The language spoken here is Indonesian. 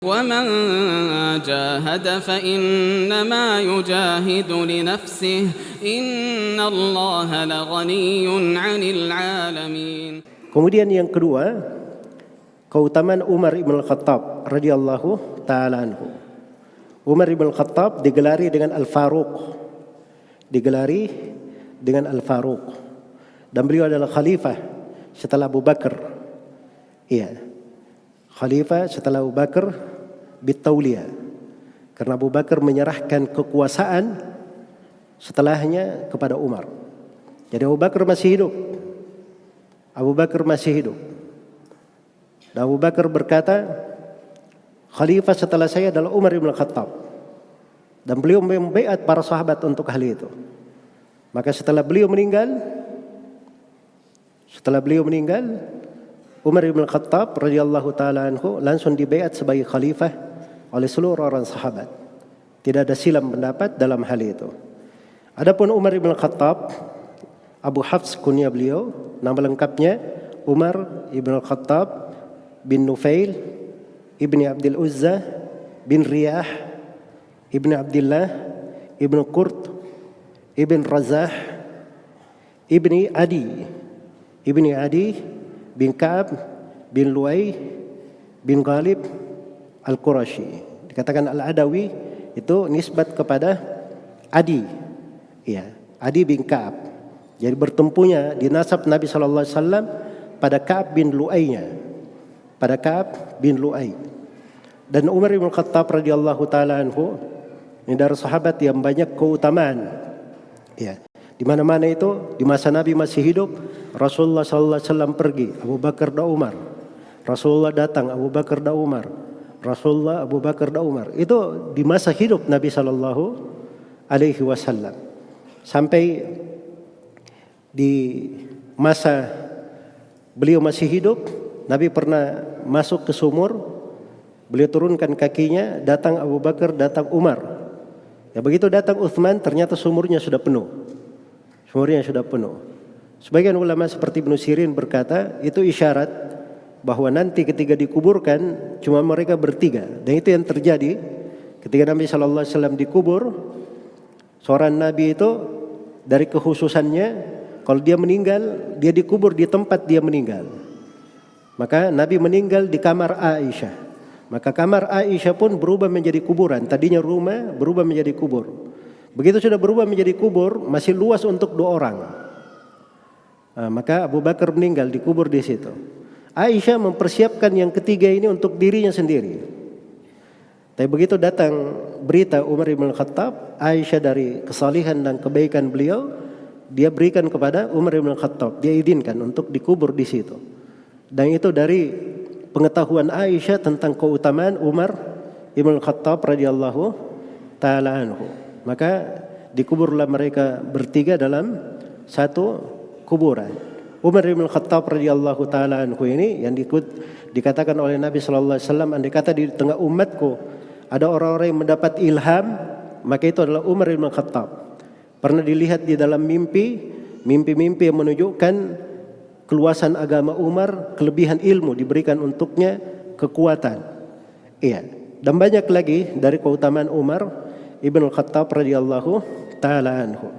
ومن جاهد فإنما يجاهد لنفسه إن الله لغني عن العالمين. Kemudian yang kedua, keutamaan Umar ibn al-Khattab radhiyallahu ta'ala anhu. Umar ibn al-Khattab digelari dengan Al-Faruq. Dan beliau adalah khalifah setelah Abu Bakar. Iya. Khalifah setelah Abu Bakar bitauliyah. Karena Abu Bakar menyerahkan kekuasaan setelahnya kepada Umar. Jadi Abu Bakar masih hidup. Dan Abu Bakar berkata, khalifah setelah saya adalah Umar ibn Khattab. Dan beliau membaiat para sahabat untuk hal itu. Maka setelah beliau meninggal, Umar ibn Khattab radhiyallahu taala anhu langsung dibaiat sebagai khalifah oleh seluruh orang sahabat. Tidak ada silam pendapat dalam hal itu. Adapun Umar ibn Khattab, Abu Hafs kunyah beliau, nama lengkapnya Umar ibn Khattab bin Nufail ibni Abdul Uzza bin Riyah ibn Abdullah ibn Qurt ibn Razah ibni Adi bin Ka'ab bin Lu'ay bin Ghalib Al-Qurashi. Dikatakan Al-Adawi itu nisbat kepada Adi. Ya, Adi bin Ka'ab. Jadi bertempunya di nasab Nabi sallallahu alaihi wasallam pada Ka'ab bin Lu'ay-nya. Dan Umar bin Khattab radhiyallahu taala anhu ini dari sahabat yang banyak keutamaan. Ya. Di mana-mana itu di masa Nabi masih hidup, Rasulullah sallallahu alaihi wasallam pergi, Abu Bakar dan Umar. Rasulullah datang, Abu Bakar dan Umar. Itu di masa hidup Nabi sallallahu alaihi wasallam. Sampai di masa beliau masih hidup, Nabi pernah masuk ke sumur, beliau turunkan kakinya, datang Abu Bakar, datang Umar. Ya begitu datang Uthman, ternyata sumurnya sudah penuh. Sebagian ulama seperti Ibnu Sirin berkata, itu isyarat bahwa nanti ketika dikuburkan cuma mereka bertiga. Dan itu yang terjadi ketika Nabi sallallahu alaihi wasallam dikubur. Seorang Nabi itu dari kekhususannya, kalau dia meninggal, dia dikubur di tempat dia meninggal. Maka Nabi meninggal di kamar Aisyah. Maka kamar Aisyah pun berubah menjadi kuburan. Tadinya rumah berubah menjadi kubur. Begitu sudah berubah menjadi kubur, masih luas untuk 2 orang. Maka Abu Bakar meninggal dikubur di situ. Aisyah mempersiapkan yang ketiga ini untuk dirinya sendiri. Tapi begitu datang berita Umar bin Khattab, Aisyah dari kesalihan dan kebaikan beliau, dia berikan kepada Umar bin Khattab, dia izinkan untuk dikubur di situ. Dan itu dari pengetahuan Aisyah tentang keutamaan Umar bin Khattab radhiyallahu taala anhu. Maka dikuburlah mereka bertiga dalam satu kuburan. Umar bin Khattab radhiyallahu taala anhu ini yang dikatakan oleh Nabi sallallahu alaihi wasallam, andai kata di tengah umatku ada orang-orang yang mendapat ilham, maka itu adalah Umar bin Khattab. Pernah dilihat di dalam mimpi yang menunjukkan keluasan agama Umar, kelebihan ilmu diberikan untuknya, kekuatan. Iya. Dan banyak lagi dari keutamaan Umar Ibn Khattab radhiyallahu ta'ala anhu.